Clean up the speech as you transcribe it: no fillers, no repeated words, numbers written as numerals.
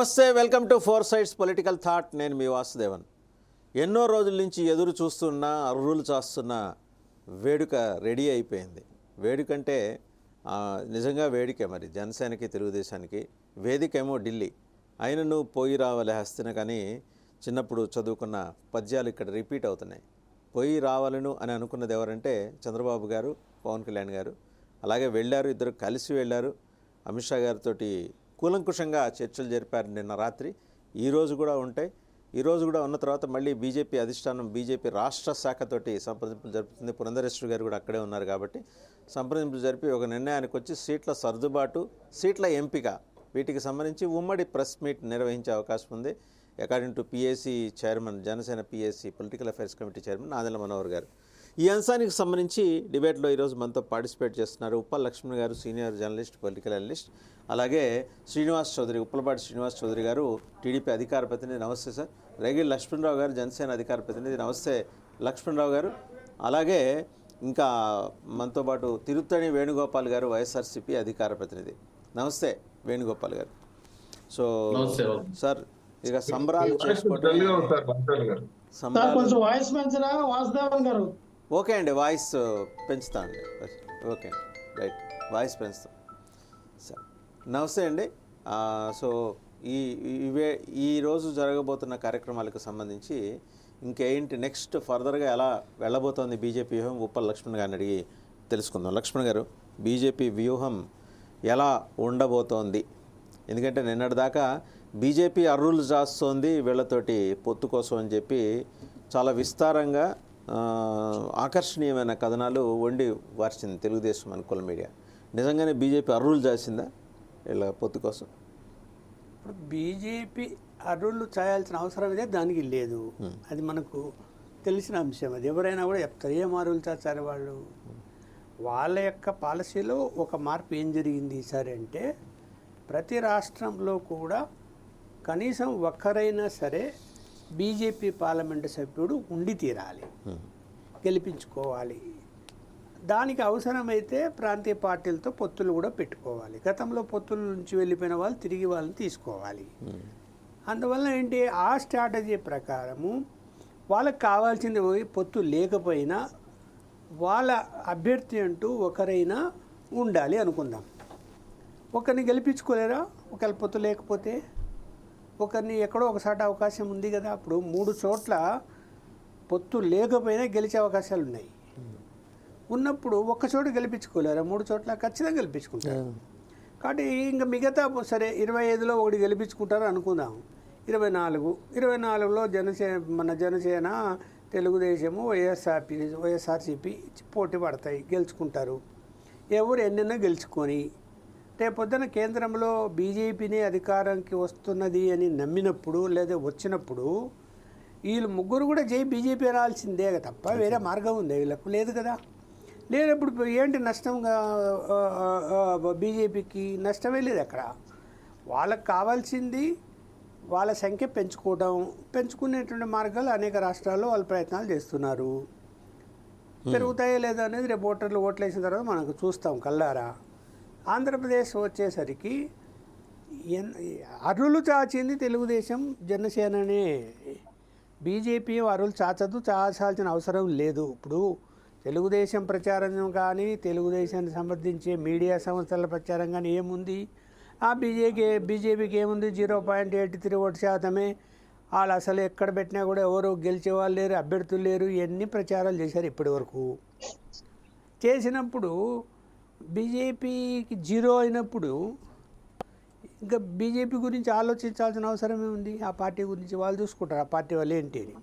నమస్తే, welcome to four sides political thought. నేను మీ వాసుదేవన్. ఎన్నో రోజుల నుంచి ఎదురు చూస్తున్న అర్రులు చాస్తున్న వేడుక రెడీ అయిపోయింది. వేడుకంటే నిజంగా వేడుకే. మరి జనసేనకి తెలుగుదేశానికి వేదికేమో ఢిల్లీ. ఆయనను పోయి రావాలి హస్తిన, కానీ చిన్నప్పుడు చదువుకున్న పద్యాలు ఇక్కడ రిపీట్ అవుతున్నాయి. పోయి రావాలను అని అనుకున్నది ఎవరంటే చంద్రబాబు గారు, పవన్ కళ్యాణ్ గారు. అలాగే వెళ్ళారు, ఇద్దరు కలిసి వెళ్ళారు. అమిత్ షా గారితో కూలంకుషంగా చర్చలు జరిపారు నిన్న రాత్రి. ఈరోజు కూడా ఉంటాయి. ఈరోజు కూడా ఉన్న తర్వాత మళ్ళీ బీజేపీ అధిష్టానం, బీజేపీ రాష్ట్ర శాఖతోటి సంప్రదింపులు జరుపుతుంది. పురంధరేశ్వరి గారు కూడా అక్కడే ఉన్నారు కాబట్టి సంప్రదింపులు జరిపి ఒక నిర్ణయానికి వచ్చి సీట్ల సర్దుబాటు, సీట్ల ఎంపిక, వీటికి సంబంధించి ఉమ్మడి ప్రెస్ మీట్ నిర్వహించే అవకాశం ఉంది. According to PAC chairman, Janasena PAC political affairs committee chairman Nadella Manohar గారు. ఈ అంశానికి సంబంధించి డిబేట్లో ఈరోజు మనతో పార్టిసిపేట్ చేస్తున్నారు ఉప్పల్ లక్ష్మణ్ గారు, సీనియర్ జర్నలిస్ట్, పొలిటికల్ అనలిస్ట్. అలాగే శ్రీనివాస్ చౌదరి, ఉప్పలపాటి శ్రీనివాస్ చౌదరి గారు, టీడీపీ అధికార ప్రతినిధి. నమస్తే సార్. రేగిల్ లక్ష్మణరావు గారు, జనసేన అధికార ప్రతినిధి. నమస్తే లక్ష్మణరావు గారు. అలాగే ఇంకా మనతో పాటు తిరుత్తణి వేణుగోపాల్ గారు, వైఎస్ఆర్సీపీ అధికార ప్రతినిధి. నమస్తే వేణుగోపాల్ గారు. సో సార్, ఇక సంబరాలు ఓకే అండి, వాయిస్ పెంచుతా అండి. ఓకే అండి, రైట్, వాయిస్ పెంచుతాం సార్. నమస్తే అండి. సో ఈరోజు జరగబోతున్న కార్యక్రమాలకు సంబంధించి ఇంకేంటి నెక్స్ట్ ఫర్దర్గా ఎలా వెళ్ళబోతోంది బీజేపీ వ్యూహం, ఉప్పల్ లక్ష్మణ్ గారిని అడిగి తెలుసుకుందాం. లక్ష్మణ్ గారు, బీజేపీ వ్యూహం ఎలా ఉండబోతోంది? ఎందుకంటే నిన్నటిదాకా బీజేపీ అర్రులు చేస్తోంది వీళ్ళతోటి పొత్తు కోసం అని చెప్పి చాలా విస్తారంగా ఆకర్షణీయమైన కథనాలు వండి వార్చింది తెలుగుదేశం అనుకూల మీడియా. నిజంగానే బీజేపీ అర్రులు చేసిందా వీళ్ళ పొత్తు కోసం? ఇప్పుడు బీజేపీ అర్రులు చేయాల్సిన అవసరం అయితే దానికి లేదు. అది మనకు తెలిసిన అంశం. అది ఎవరైనా కూడా చెప్తారు, ఏం అర్రులు చేస్తారు వాళ్ళు. వాళ్ళ యొక్క పాలసీలో ఒక మార్పు ఏం జరిగింది ఈసారి అంటే, ప్రతి రాష్ట్రంలో కూడా కనీసం ఒక్కరైనా సరే బీజేపీ పార్లమెంటు సభ్యుడు ఉండి తీరాలి, గెలిపించుకోవాలి. దానికి అవసరమైతే ప్రాంతీయ పార్టీలతో పొత్తులు కూడా పెట్టుకోవాలి. గతంలో పొత్తుల నుంచి వెళ్ళిపోయిన వాళ్ళు తిరిగి వాళ్ళని తీసుకోవాలి. అందువల్ల ఏంటి, ఆ స్ట్రాటజీ ప్రకారము వాళ్ళకి కావాల్సింది పొత్తు లేకపోయినా వాళ్ళ అభ్యర్థి అంటూ ఒకరైనా ఉండాలి అనుకుందాం. ఒకరిని గెలిపించుకోలేరా ఒకవేళ పొత్తు లేకపోతే? ఒకరిని ఎక్కడో ఒకసారి అవకాశం ఉంది కదా. అప్పుడు 3 చోట్ల పొత్తు లేకపోయినా గెలిచే అవకాశాలు ఉన్నాయి. ఉన్నప్పుడు ఒక్క చోట గెలిపించుకోలేరా? 3 చోట్ల ఖచ్చితంగా గెలిపించుకుంటారు. కాబట్టి ఇంకా మిగతా సరే 25లో ఒకటి గెలిపించుకుంటారు అనుకుందాం. 24లో జనసేన, తెలుగుదేశము, వైఎస్ఆర్సీపీ పోటీ పడతాయి, గెలుచుకుంటారు. ఎవరు ఎన్నెన్నో గెలుచుకొని రేపొద్దున కేంద్రంలో బీజేపీని అధికారానికి వస్తున్నది అని నమ్మినప్పుడు లేదా వచ్చినప్పుడు వీళ్ళు ముగ్గురు కూడా బీజేపీ రావాల్సిందే తప్ప వేరే మార్గం ఉంది వీళ్ళకు? లేదు కదా. లేనప్పుడు ఏంటి నష్టంగా? బీజేపీకి నష్టమే లేదు అక్కడ. వాళ్ళకి కావాల్సింది వాళ్ళ సంఖ్య పెంచుకునేటువంటి మార్గాలు అనేక రాష్ట్రాల్లో వాళ్ళు ప్రయత్నాలు చేస్తున్నారు. పెరుగుతాయో లేదో అనేది రేపు ఓట్లు వేసిన తర్వాత మనకు చూస్తాం కల్లారా. ఆంధ్రప్రదేశ్ వచ్చేసరికి అర్రులు చాచింది తెలుగుదేశం, జనసేననే. బీజేపీ అర్రులు చాచాల్సిన అవసరం లేదు. ఇప్పుడు తెలుగుదేశం ప్రచారం కానీ, తెలుగుదేశాన్ని సమర్థించే మీడియా సంస్థల ప్రచారం కానీ ఏముంది? బీజేపీకి ఏముంది? 0.83 ఓటు శాతమే. వాళ్ళు అసలు ఎక్కడ పెట్టినా కూడా ఎవరు గెలిచేవాళ్ళు లేరు, అభ్యర్థులు లేరు. ఇవన్నీ ప్రచారాలు చేశారు ఇప్పటి వరకు. చేసినప్పుడు బీజేపీకి 0 అయినప్పుడు ఇంకా బీజేపీ గురించి ఆలోచించాల్సిన అవసరమే ఉంది? ఆ పార్టీ గురించి వాళ్ళు చూసుకుంటారు, ఆ పార్టీ వాళ్ళు ఏంటి అని.